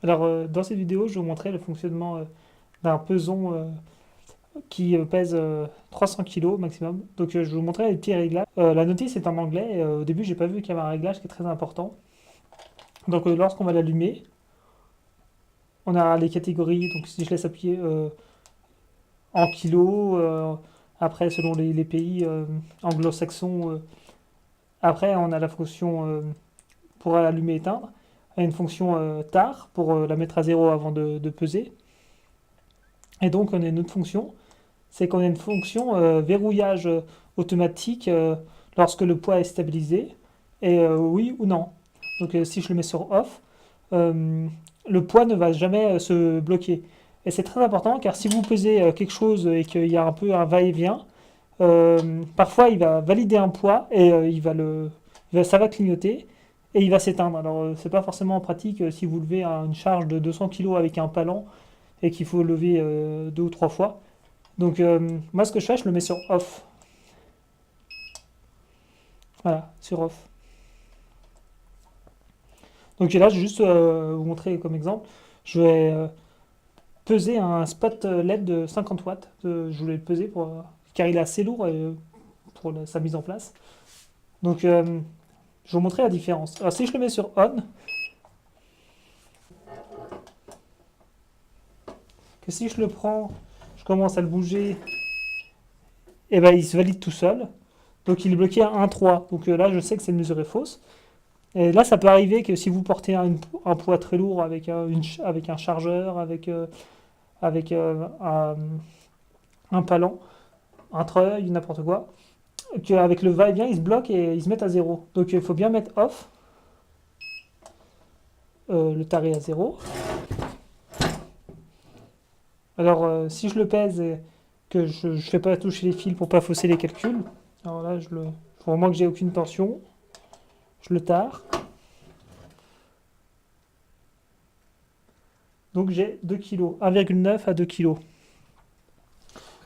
Alors, dans cette vidéo, je vais vous montrer le fonctionnement d'un peson qui pèse 300 kg maximum. Donc, je vais vous montrer les petits réglages. La notice est en anglais. Et, au début, j'ai pas vu qu'il y avait un réglage qui est très important. Donc, lorsqu'on va l'allumer, on a les catégories. Donc, si je laisse appuyer en kilos, après, selon les pays anglo-saxons, après, on a la fonction pour allumer et éteindre. On a une fonction tard pour la mettre à zéro avant de peser. Et donc, on a une autre fonction, c'est qu'on a une fonction verrouillage automatique lorsque le poids est stabilisé, et oui ou non. Donc si je le mets sur off, le poids ne va jamais se bloquer. Et c'est très important car si vous pesez quelque chose et qu'il y a un peu un va-et-vient, parfois il va valider un poids et ça va clignoter et il va s'éteindre. Alors c'est pas forcément pratique si vous levez une charge de 200 kg avec un palan et qu'il faut lever deux ou trois fois. Donc moi ce que je fais, je le mets sur off. Voilà, sur off. Donc là, je vais juste vous montrer comme exemple. Je vais peser un spot LED de 50 watts. Je voulais le peser car il est assez lourd pour sa mise en place. Donc je vais vous montrer la différence. Alors si je le mets sur on, que si je le prends, je commence à le bouger, et ben il se valide tout seul. Donc il est bloqué à 1,3. Donc là, je sais que cette mesure est fausse. Et là, ça peut arriver que si vous portez un poids très lourd avec un chargeur, avec un palan, un treuil, n'importe quoi, qu'avec le va-et-vient, il se bloque et il se met à zéro. Donc il faut bien mettre off, le taré à zéro. Alors si je le pèse et que je ne fais pas toucher les fils pour pas fausser les calculs, alors là, faut vraiment que j'ai aucune tension, je le tare. Donc j'ai 2 kg, 1,9 à 2 kg.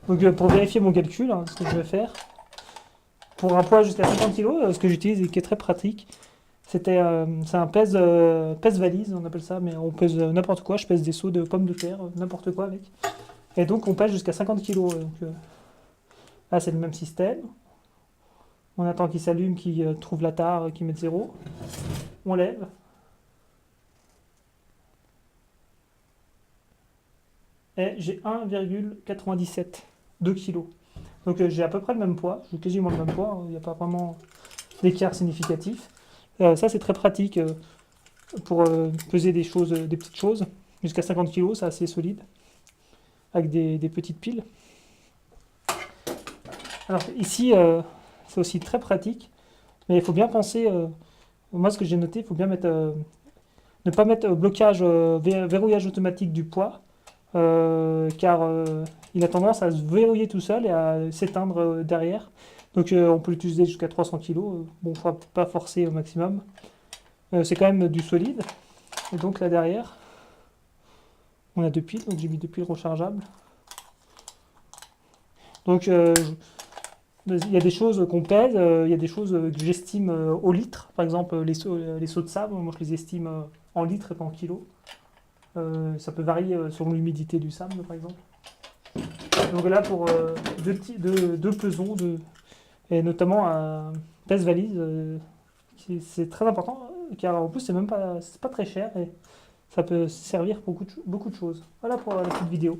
Donc pour vérifier mon calcul, hein, ce que je vais faire, pour un poids jusqu'à 50 kg, ce que j'utilise et qui est très pratique, c'est un pèse-valise, on appelle ça, mais on pèse n'importe quoi. Je pèse des seaux de pommes de terre, n'importe quoi avec. Et donc on pèse jusqu'à 50 kg. Donc, là c'est le même système. On attend qu'il s'allume, qu'il trouve la tare, qu'il mette zéro. On lève. Et j'ai 1,97, 2 kg. Donc j'ai à peu près le même poids, j'ai quasiment le même poids, il n'y a pas vraiment d'écart significatif. Ça c'est très pratique pour peser des petites choses. Jusqu'à 50 kg, c'est assez solide, avec des petites piles. Alors ici, c'est aussi très pratique, mais il faut bien penser, moi ce que j'ai noté, il faut bien ne pas mettre blocage, verrouillage automatique du poids, car il a tendance à se verrouiller tout seul et à s'éteindre derrière. Donc on peut l'utiliser jusqu'à 300 kg, bon, il ne faudra peut-être pas forcer au maximum. C'est quand même du solide, et donc là derrière, on a deux piles, donc j'ai mis deux piles rechargeables. Donc il y a des choses qu'on pèse, il y a des choses que j'estime au litre. Par exemple, les seaux de sable, moi je les estime en litres et pas en kilos. Ça peut varier selon l'humidité du sable, par exemple. Donc là, pour deux pesons, et notamment un pèse-valise, c'est très important, car en plus, c'est pas très cher et ça peut servir pour beaucoup de choses. Voilà pour la petite vidéo.